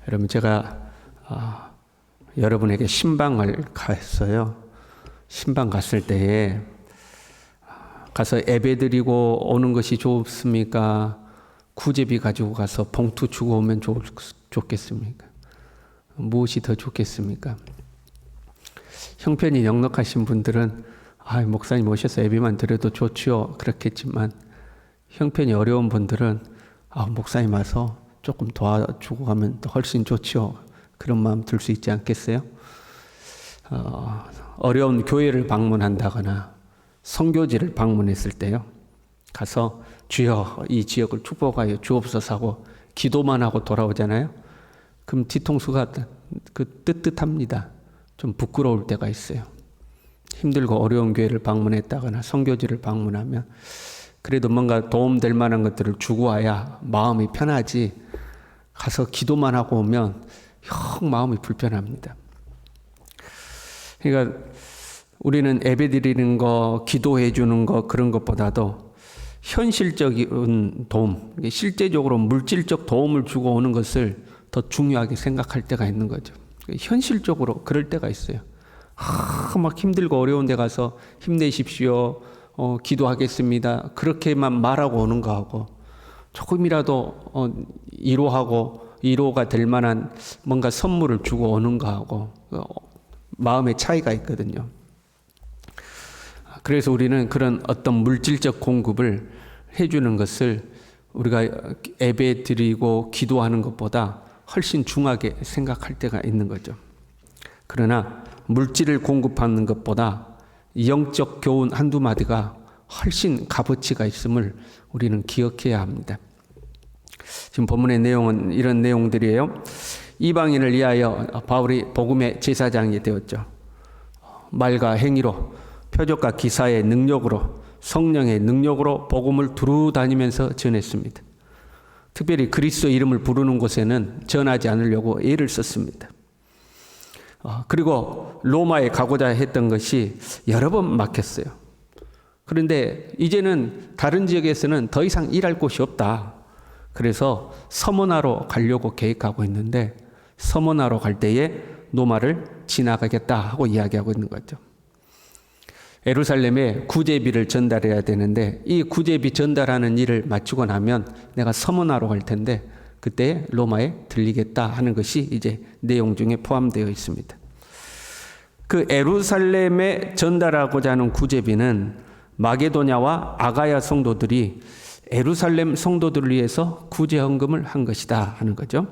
여러분 제가 여러분에게 신방을 갔어요. 신방 갔을 때에 가서 예배드리고 오는 것이 좋습니까? 구제비 가지고 가서 봉투 주고 오면 좋겠습니까? 무엇이 더 좋겠습니까? 형편이 넉넉하신 분들은 목사님 오셔서 예배만 드려도 좋지요 그렇겠지만, 형편이 어려운 분들은 목사님 와서 조금 도와주고 가면 훨씬 좋지요 그런 마음 들 수 있지 않겠어요? 어려운 교회를 방문한다거나 선교지를 방문했을 때요, 가서 주여 이 지역을 축복하여 주옵소서 하고 기도만 하고 돌아오잖아요. 그럼 뒤통수가 뜨뜻합니다. 좀 부끄러울 때가 있어요. 힘들고 어려운 교회를 방문했다거나 선교지를 방문하면 그래도 뭔가 도움될 만한 것들을 주고 와야 마음이 편하지, 가서 기도만 하고 오면 영 마음이 불편합니다. 그러니까 우리는 예배 드리는 거, 기도해 주는 거 그런 것보다도 현실적인 도움, 실제적으로 물질적 도움을 주고 오는 것을 더 중요하게 생각할 때가 있는 거죠. 현실적으로 그럴 때가 있어요. 막 힘들고 어려운 데 가서 힘내십시오, 기도하겠습니다 그렇게만 말하고 오는 거하고, 조금이라도 위로가 될 만한 뭔가 선물을 주고 오는 거하고 마음의 차이가 있거든요. 그래서 우리는 그런 어떤 물질적 공급을 해주는 것을 우리가 예배 드리고 기도하는 것보다 훨씬 중하게 생각할 때가 있는 거죠. 그러나 물질을 공급하는 것보다 영적 교훈 한두 마디가 훨씬 값어치가 있음을 우리는 기억해야 합니다. 지금 본문의 내용은 이런 내용들이에요. 이방인을 위하여 바울이 복음의 제사장이 되었죠. 말과 행위로, 표적과 기사의 능력으로, 성령의 능력으로 복음을 두루 다니면서 전했습니다. 특별히 그리스도 이름을 부르는 곳에는 전하지 않으려고 애를 썼습니다. 그리고 로마에 가고자 했던 것이 여러 번 막혔어요. 그런데 이제는 다른 지역에서는 더 이상 일할 곳이 없다. 그래서 서머나로 가려고 계획하고 있는데, 서머나로 갈 때에 로마를 지나가겠다 하고 이야기하고 있는 거죠. 예루살렘에 구제비를 전달해야 되는데, 이 구제비 전달하는 일을 마치고 나면 내가 서머나로 갈 텐데 그때 로마에 들리겠다 하는 것이 이제 내용 중에 포함되어 있습니다. 그 예루살렘에 전달하고자 하는 구제비는 마게도냐와 아가야 성도들이 예루살렘 성도들을 위해서 구제 헌금을 한 것이다 하는 거죠.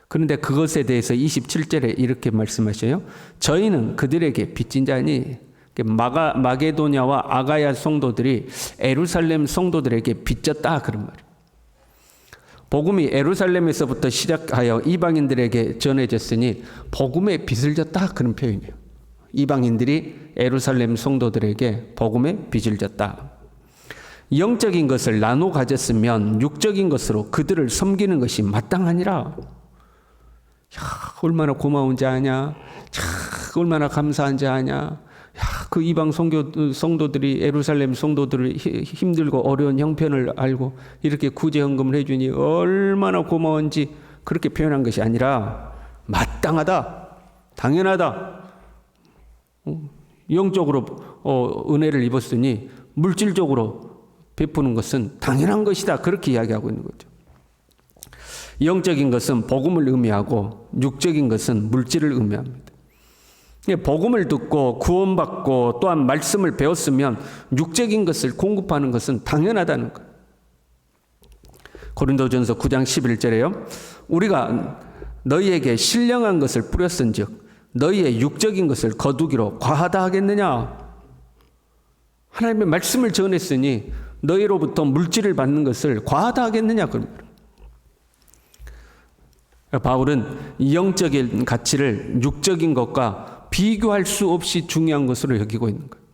그런데 그것에 대해서 27절에 이렇게 말씀하셔요. 저희는 그들에게 빚진 자니, 마게도냐와 아가야 성도들이 예루살렘 성도들에게 빚졌다 그런 말이에요. 복음이 예루살렘에서부터 시작하여 이방인들에게 전해졌으니 복음의 빚을 졌다 그런 표현이에요. 이방인들이 예루살렘 성도들에게 복음의 빚을 졌다. 영적인 것을 나눠 가졌으면 육적인 것으로 그들을 섬기는 것이 마땅하니라. 얼마나 고마운지 아냐? 얼마나 감사한지 아냐? 그 이방 성도들이 예루살렘 성도들을 힘들고 어려운 형편을 알고 이렇게 구제 헌금을 해주니 얼마나 고마운지 그렇게 표현한 것이 아니라 마땅하다, 당연하다. 영적으로 은혜를 입었으니 물질적으로 베푸는 것은 당연한 것이다 그렇게 이야기하고 있는 거죠. 영적인 것은 복음을 의미하고 육적인 것은 물질을 의미합니다. 복음을 듣고 구원받고 또한 말씀을 배웠으면 육적인 것을 공급하는 것은 당연하다는 거예요. 고린도전서 9장 11절에요. 우리가 너희에게 신령한 것을 뿌렸은즉 너희의 육적인 것을 거두기로 과하다 하겠느냐. 하나님의 말씀을 전했으니 너희로부터 물질을 받는 것을 과하다 하겠느냐. 바울은 영적인 가치를 육적인 것과 비교할 수 없이 중요한 것으로 여기고 있는 거예요.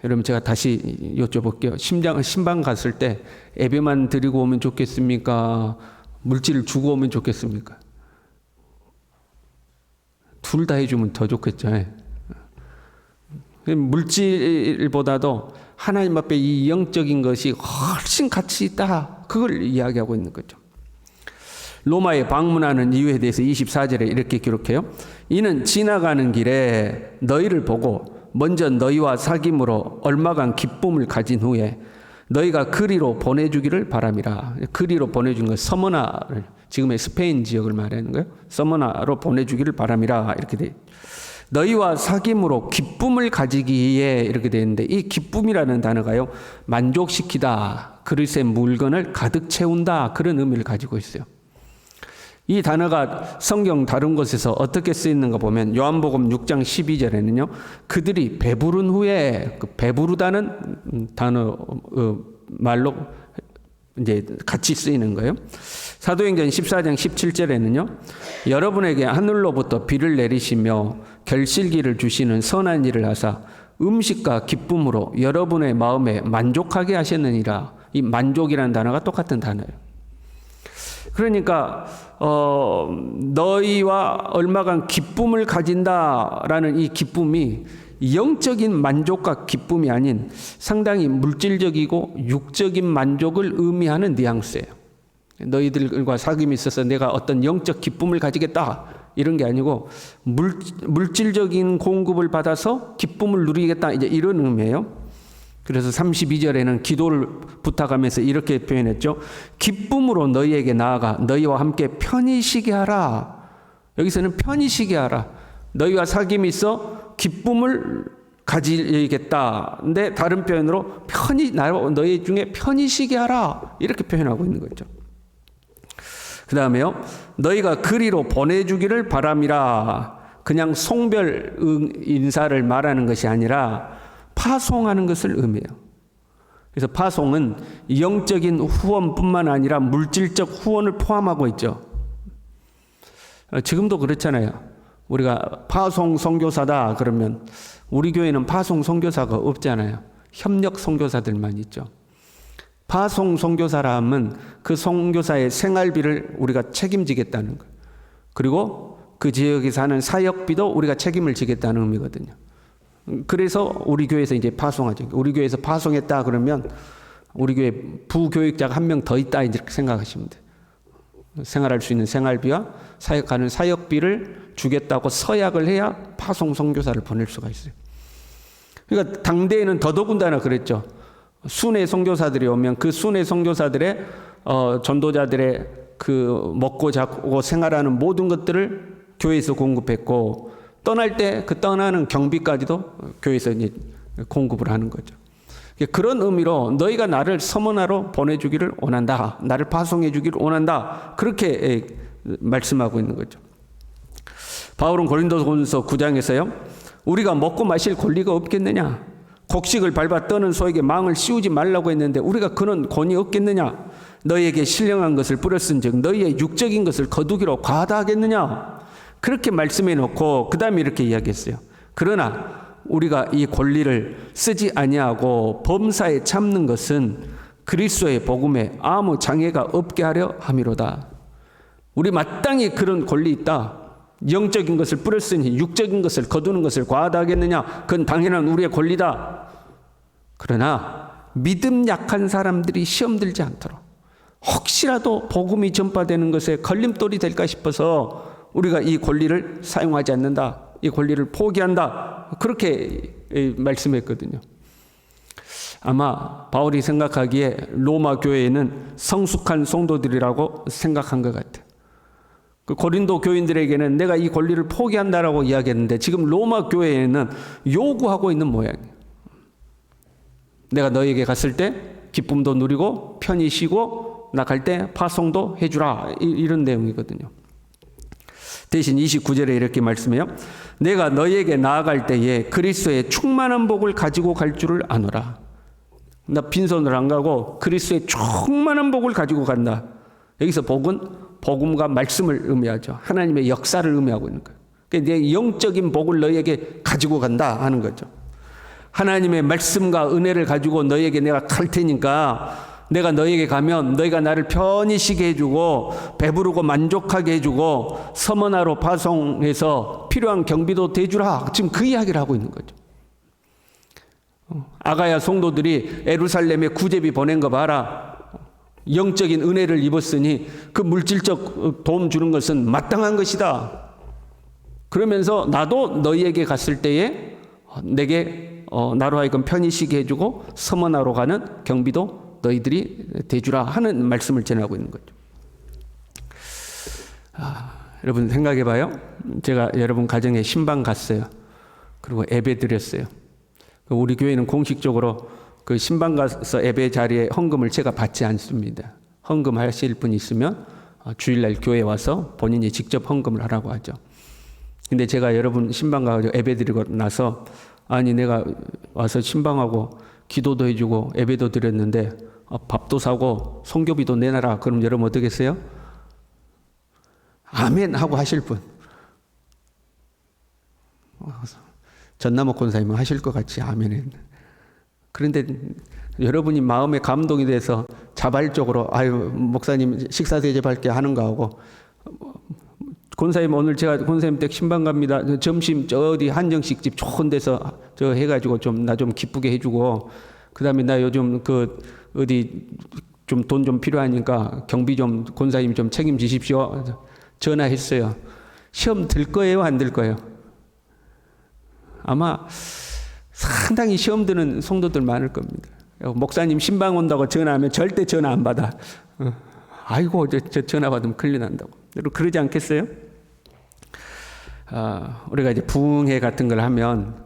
여러분 제가 다시 여쭤볼게요. 신방 갔을 때 예배만 드리고 오면 좋겠습니까? 물질을 주고 오면 좋겠습니까? 둘 다 해주면 더 좋겠죠. 물질보다도 하나님 앞에 이 영적인 것이 훨씬 가치 있다. 그걸 이야기하고 있는 거죠. 로마에 방문하는 이유에 대해서 24절에 이렇게 기록해요. 이는 지나가는 길에 너희를 보고 먼저 너희와 사귐으로 얼마간 기쁨을 가진 후에 너희가 그리로 보내주기를 바람이라. 그리로 보내준 건 서머나를, 지금의 스페인 지역을 말하는 거예요. 서머나로 보내주기를 바람이라 이렇게 돼. 너희와 사귐으로 기쁨을 가지기에 이렇게 되어 있는데, 이 기쁨이라는 단어가요, 만족시키다, 그릇에 물건을 가득 채운다, 그런 의미를 가지고 있어요. 이 단어가 성경 다른 곳에서 어떻게 쓰이는가 보면 요한복음 6장 12절에는요. 그들이 배부른 후에, 그 배부르다는 단어 말로 이제 같이 쓰이는 거예요. 사도행전 14장 17절에는요. 여러분에게 하늘로부터 비를 내리시며 결실기를 주시는 선한 일을 하사 음식과 기쁨으로 여러분의 마음에 만족하게 하셨느니라. 이 만족이라는 단어가 똑같은 단어예요. 그러니까 너희와 얼마간 기쁨을 가진다라는 이 기쁨이 영적인 만족과 기쁨이 아닌 상당히 물질적이고 육적인 만족을 의미하는 뉘앙스예요. 너희들과 사귐이 있어서 내가 어떤 영적 기쁨을 가지겠다 이런 게 아니고 물질적인 공급을 받아서 기쁨을 누리겠다 이제 이런 의미예요. 그래서 32절에는 기도를 부탁하면서 이렇게 표현했죠. 기쁨으로 너희에게 나아가 너희와 함께 편히 쉬게 하라. 여기서는 편히 쉬게 하라. 너희와 사귐이 있어 기쁨을 가지겠다. 근데 다른 표현으로 편히 너희 중에 편히 쉬게 하라. 이렇게 표현하고 있는 거죠. 그 다음에요. 너희가 그리로 보내주기를 바람이라. 그냥 송별 인사를 말하는 것이 아니라 파송하는 것을 의미해요. 그래서 파송은 영적인 후원뿐만 아니라 물질적 후원을 포함하고 있죠. 지금도 그렇잖아요. 우리가 파송 선교사다 그러면 우리 교회는 파송 선교사가 없잖아요. 협력 선교사들만 있죠. 파송 선교사라 하면 그 선교사의 생활비를 우리가 책임지겠다는 거예요. 그리고 그 지역에 사는 사역비도 우리가 책임을 지겠다는 의미거든요. 그래서 우리 교회에서 이제 파송하죠. 우리 교회에서 파송했다 그러면 우리 교회 부교육자가 한 명 더 있다 이렇게 생각하시면 돼요. 생활할 수 있는 생활비와 사역하는 사역비를 주겠다고 서약을 해야 파송 선교사를 보낼 수가 있어요. 그러니까 당대에는 더더군다나 그랬죠. 순회 선교사들이 오면 그 순회 선교사들의 전도자들의 그 먹고 자고 생활하는 모든 것들을 교회에서 공급했고, 떠날 때 그 떠나는 경비까지도 교회에서 이제 공급을 하는 거죠. 그런 의미로 너희가 나를 서머나로 보내주기를 원한다. 나를 파송해 주기를 원한다. 그렇게 말씀하고 있는 거죠. 바울은 고린도전서 9장에서요. 우리가 먹고 마실 권리가 없겠느냐. 곡식을 밟아 떠는 소에게 망을 씌우지 말라고 했는데 우리가 그런 권위 없겠느냐. 너희에게 신령한 것을 뿌렸은즉 너희의 육적인 것을 거두기로 과다하겠느냐. 그렇게 말씀해 놓고 그 다음에 이렇게 이야기했어요. 그러나 우리가 이 권리를 쓰지 아니하고 범사에 참는 것은 그리스도의 복음에 아무 장애가 없게 하려 함이로다. 우리 마땅히 그런 권리 있다. 영적인 것을 뿌렸으니 육적인 것을 거두는 것을 과하다겠느냐. 그건 당연한 우리의 권리다. 그러나 믿음 약한 사람들이 시험 들지 않도록 혹시라도 복음이 전파되는 것에 걸림돌이 될까 싶어서 우리가 이 권리를 사용하지 않는다. 이 권리를 포기한다. 그렇게 말씀했거든요. 아마 바울이 생각하기에 로마 교회에는 성숙한 성도들이라고 생각한 것 같아요. 그 고린도 교인들에게는 내가 이 권리를 포기한다라고 이야기했는데 지금 로마 교회에는 요구하고 있는 모양이에요. 내가 너에게 갔을 때 기쁨도 누리고 편히 쉬고 나 갈 때 파송도 해주라. 이런 내용이거든요. 대신 29절에 이렇게 말씀해요. 내가 너희에게 나아갈 때에 그리스도의 충만한 복을 가지고 갈 줄을 아노라. 나 빈손으로 안 가고 그리스도의 충만한 복을 가지고 간다. 여기서 복은 복음과 말씀을 의미하죠. 하나님의 역사를 의미하고 있는 거예요. 그러니까 내 영적인 복을 너희에게 가지고 간다 하는 거죠. 하나님의 말씀과 은혜를 가지고 너희에게 내가 갈 테니까 내가 너희에게 가면 너희가 나를 편히 쉬게 해주고 배부르고 만족하게 해주고 서머나로 파송해서 필요한 경비도 대주라. 지금 그 이야기를 하고 있는 거죠. 아가야 성도들이 예루살렘에 구제비 보낸 거 봐라. 영적인 은혜를 입었으니 그 물질적 도움 주는 것은 마땅한 것이다. 그러면서 나도 너희에게 갔을 때에 내게 나로 하여금 편히 쉬게 해주고 서머나로 가는 경비도 너희들이 대주라 하는 말씀을 전하고 있는 거죠. 여러분 생각해봐요. 제가 여러분 가정에 신방 갔어요. 그리고 예배 드렸어요. 우리 교회는 공식적으로 그 신방 가서 예배 자리에 헌금을 제가 받지 않습니다. 헌금하실 분 있으면 주일날 교회에 와서 본인이 직접 헌금을 하라고 하죠. 근데 제가 여러분 신방 가서 예배 드리고 나서 아니 내가 와서 신방하고 기도도 해주고 예배도 드렸는데 밥도 사고 성교비도 내놔라. 그럼 여러분 어떻겠어요? 아멘 하고 하실 분. 전남옥 권사님은 하실 것 같이 아멘. 그런데 여러분이 마음에 감동이 돼서 자발적으로 아유 목사님 식사 대접할게 하는 거하고 권사님 오늘 제가 권사님 댁 신방 갑니다. 점심 저 어디 한정식집 좋은 데서 저 해가지고 좀 나 좀 기쁘게 해주고 그다음에 나 요즘 그 어디 좀 돈 좀 필요하니까 경비 좀 권사님 좀 책임지십시오. 전화했어요. 시험 들 거예요, 안 들 거예요? 아마 상당히 시험 드는 성도들 많을 겁니다. 목사님 신방 온다고 전화하면 절대 전화 안 받아. 아이고 저 전화 받으면 큰일 난다고. 여러분 그러지 않겠어요? 우리가 이제 부흥회 같은 걸 하면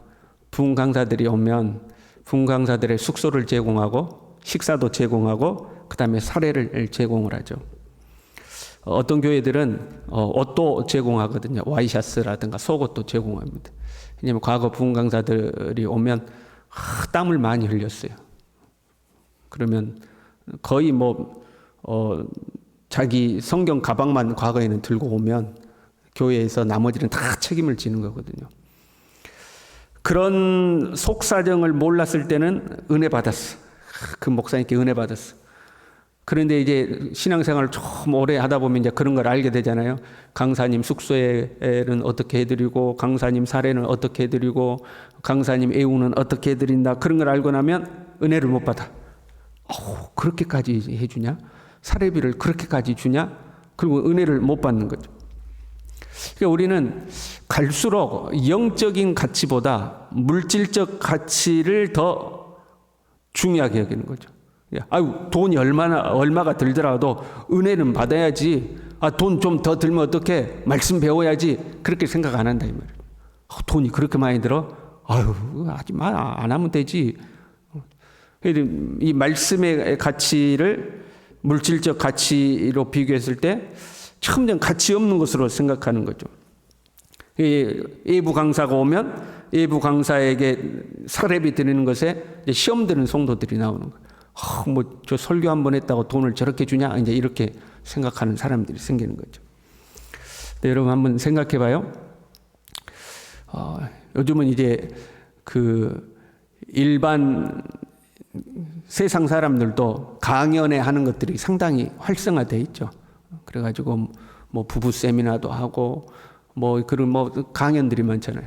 부흥 강사들이 오면 부흥 강사들의 숙소를 제공하고 식사도 제공하고 그 다음에 사례를 제공을 하죠. 어떤 교회들은 옷도 제공하거든요. 와이셔츠라든가 속옷도 제공합니다. 왜냐하면 과거 부흥 강사들이 오면 땀을 많이 흘렸어요. 그러면 거의 자기 성경 가방만 과거에는 들고 오면 교회에서 나머지는 다 책임을 지는 거거든요. 그런 속사정을 몰랐을 때는 은혜 받았어. 그 목사님께 은혜 받았어. 그런데 이제 신앙생활을 좀 오래 하다 보면 이제 그런 걸 알게 되잖아요. 강사님 숙소에는 어떻게 해드리고, 강사님 사례는 어떻게 해드리고, 강사님 애우는 어떻게 해드린다. 그런 걸 알고 나면 은혜를 못 받아. 그렇게까지 해주냐? 사례비를 그렇게까지 주냐? 그리고 은혜를 못 받는 거죠. 그러니까 우리는 갈수록 영적인 가치보다 물질적 가치를 더 중요하게 여기는 거죠. 아유, 돈이 얼마가 들더라도 은혜는 받아야지. 돈 좀 더 들면 어떡해? 말씀 배워야지. 그렇게 생각 안 한다 이 말이에요. 돈이 그렇게 많이 들어? 아유, 하지 마. 안 하면 되지. 이 말씀의 가치를 물질적 가치로 비교했을 때 처음엔 가치 없는 것으로 생각하는 거죠. 예부 강사가 오면 예부 강사에게 사례비 드리는 것에 시험 드는 성도들이 나오는 거예요. 저 설교 한 번 했다고 돈을 저렇게 주냐? 이제 이렇게 생각하는 사람들이 생기는 거죠. 네, 여러분 한번 생각해 봐요. 요즘은 이제 그 일반 세상 사람들도 강연회 하는 것들이 상당히 활성화되어 있죠. 그래가지고 부부 세미나도 하고 그런 강연들이 많잖아요.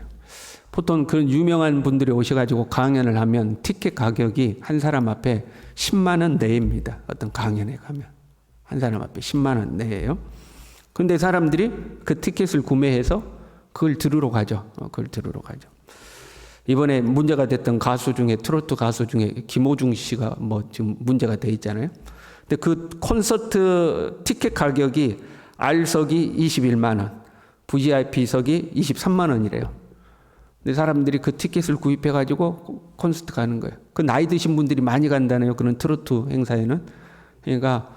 보통 그런 유명한 분들이 오셔가지고 강연을 하면 티켓 가격이 한 사람 앞에 10만 원 내입니다. 어떤 강연에 가면 한 사람 앞에 10만 원 내예요. 근데 사람들이 그 티켓을 구매해서 그걸 들으러 가죠. 이번에 문제가 됐던 가수 중에 트로트 가수 중에 김호중 씨가 지금 문제가 돼 있잖아요. 근데 그 콘서트 티켓 가격이 R석이 21만 원, VIP석이 23만 원이래요. 근데 사람들이 그 티켓을 구입해가지고 콘서트 가는 거예요. 그 나이 드신 분들이 많이 간다네요. 그런 트로트 행사에는. 그러니까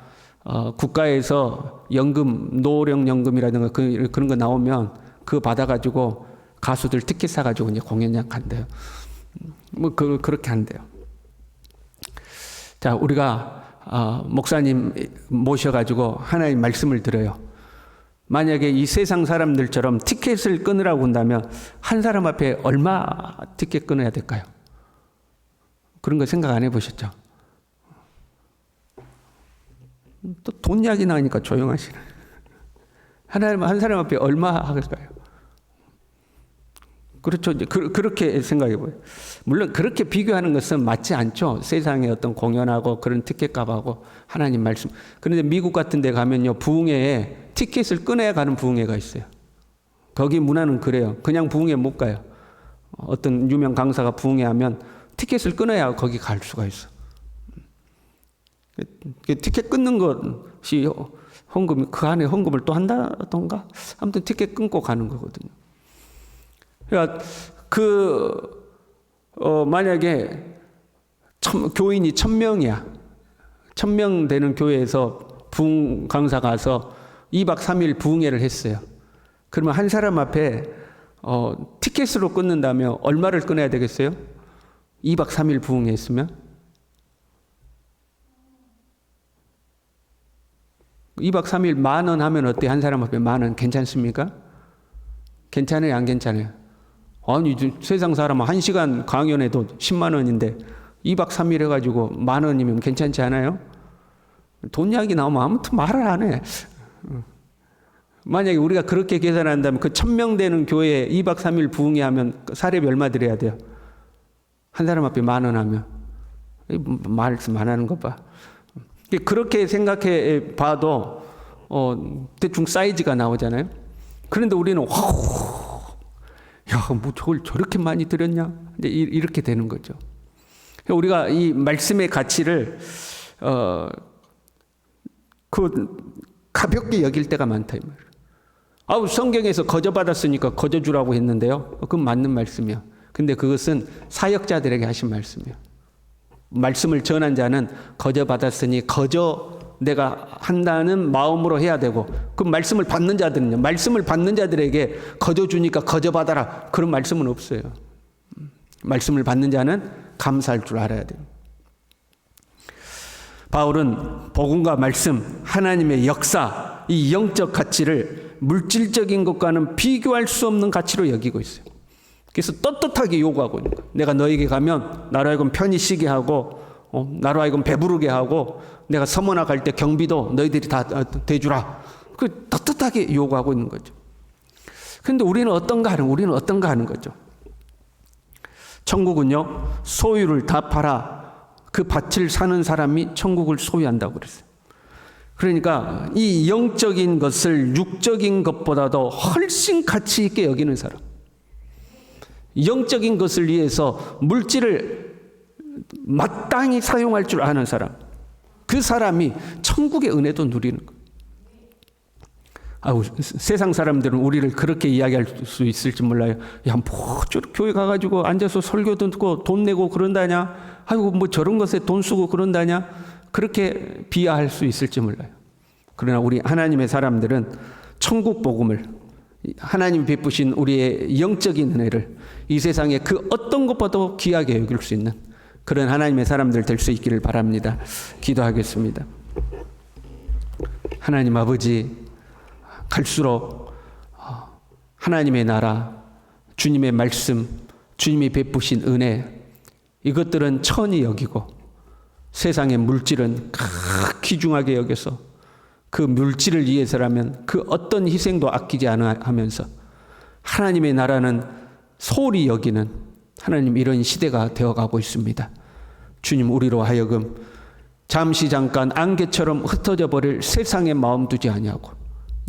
국가에서 연금, 노령연금이라든가 그런 거 나오면 그거 받아가지고 가수들 티켓 사가지고 이제 공연장 간대요. 그렇게 한대요. 자, 우리가 목사님 모셔가지고 하나님 말씀을 들어요. 만약에 이 세상 사람들처럼 티켓을 끊으라고 한다면 한 사람 앞에 얼마 티켓 끊어야 될까요? 그런 거 생각 안 해보셨죠? 또 돈 이야기 나오니까 조용하시네. 한 사람 앞에 얼마 할까요? 그렇죠. 이제 그렇게 생각해 보여요. 물론 그렇게 비교하는 것은 맞지 않죠. 세상의 어떤 공연하고 그런 티켓값하고 하나님 말씀. 그런데 미국 같은 데 가면요, 부흥회에 티켓을 끊어야 가는 부흥회가 있어요. 거기 문화는 그래요. 그냥 부흥회 못 가요. 어떤 유명 강사가 부흥회 하면 티켓을 끊어야 거기 갈 수가 있어. 티켓 끊는 것이 헌금, 그 안에 헌금을 또 한다던가? 아무튼 티켓 끊고 가는 거거든요. 그러니까 만약에 교인이 1000명이야. 1000명 되는 교회에서 부흥 강사 가서 2박 3일 부흥회를 했어요. 그러면 한 사람 앞에 티켓으로 끊는다면 얼마를 끊어야 되겠어요? 2박 3일 부흥회 했으면? 2박 3일 10,000원 하면 어때? 한 사람 앞에 10,000원 괜찮습니까? 괜찮아요? 안 괜찮아요? 아니, 세상 사람은 1시간 강연해도 10만 원인데 2박 3일 해가지고 10,000원이면 괜찮지 않아요? 돈 이야기 나오면 아무튼 말을 안 해. 만약에 우리가 그렇게 계산한다면 그 1000명 되는 교회에 2박 3일 부흥회 하면 사례비 얼마 드려야 돼요? 한 사람 앞에 10,000원 하면. 말씀 안 하는 거 봐. 그렇게 생각해 봐도 대충 사이즈가 나오잖아요. 그런데 우리는 야, 뭐 저걸 저렇게 많이 드렸냐? 이제 이렇게 되는 거죠. 우리가 이 말씀의 가치를 가볍게 여길 때가 많다 이 말이에요. 성경에서 거저 받았으니까 거저 주라고 했는데요. 그건 맞는 말씀이에요. 근데 그것은 사역자들에게 하신 말씀이에요. 말씀을 전한 자는 거저 받았으니 거저 내가 한다는 마음으로 해야 되고, 그 말씀을 받는 자들은요, 말씀을 받는 자들에게 거저 주니까 거저 받아라, 그런 말씀은 없어요. 말씀을 받는 자는 감사할 줄 알아야 돼요. 바울은 복음과 말씀, 하나님의 역사, 이 영적 가치를 물질적인 것과는 비교할 수 없는 가치로 여기고 있어요. 그래서 떳떳하게 요구하고 있는 거예요. 내가 너에게 가면 나로 하여금 편히 쉬게 하고 나로 하여금 배부르게 하고, 내가 서머나 갈 때 경비도 너희들이 다 대주라. 그 떳떳하게 요구하고 있는 거죠. 그런데 우리는 어떤가 하는 거죠. 천국은요, 소유를 다 팔아 그 밭을 사는 사람이 천국을 소유한다고 그랬어요. 그러니까 이 영적인 것을 육적인 것보다도 훨씬 가치 있게 여기는 사람, 영적인 것을 위해서 물질을 마땅히 사용할 줄 아는 사람, 그 사람이 천국의 은혜도 누리는 거예요. 세상 사람들은 우리를 그렇게 이야기할 수 있을지 몰라요. 야, 뭐 저렇게 교회 가가지고 앉아서 설교 듣고 돈 내고 그런다냐? 아이고, 뭐 저런 것에 돈 쓰고 그런다냐? 그렇게 비하할 수 있을지 몰라요. 그러나 우리 하나님의 사람들은 천국 복음을, 하나님 베푸신 우리의 영적인 은혜를 이 세상에 그 어떤 것보다도 귀하게 여길 수 있는 그런 하나님의 사람들 될 수 있기를 바랍니다. 기도하겠습니다. 하나님 아버지, 갈수록 하나님의 나라, 주님의 말씀, 주님이 베푸신 은혜, 이것들은 천히 여기고 세상의 물질은 극히 중하게 여겨서 그 물질을 위해서라면 그 어떤 희생도 아끼지 않아 하면서 하나님의 나라는 소홀히 여기는 하나님, 이런 시대가 되어가고 있습니다. 주님, 우리로 하여금 잠시 잠깐 안개처럼 흩어져 버릴 세상의 마음 두지 아니하고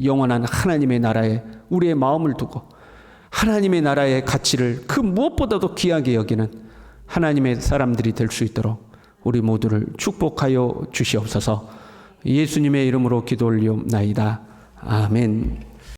영원한 하나님의 나라에 우리의 마음을 두고 하나님의 나라의 가치를 그 무엇보다도 귀하게 여기는 하나님의 사람들이 될 수 있도록 우리 모두를 축복하여 주시옵소서. 예수님의 이름으로 기도 올리옵나이다. 아멘.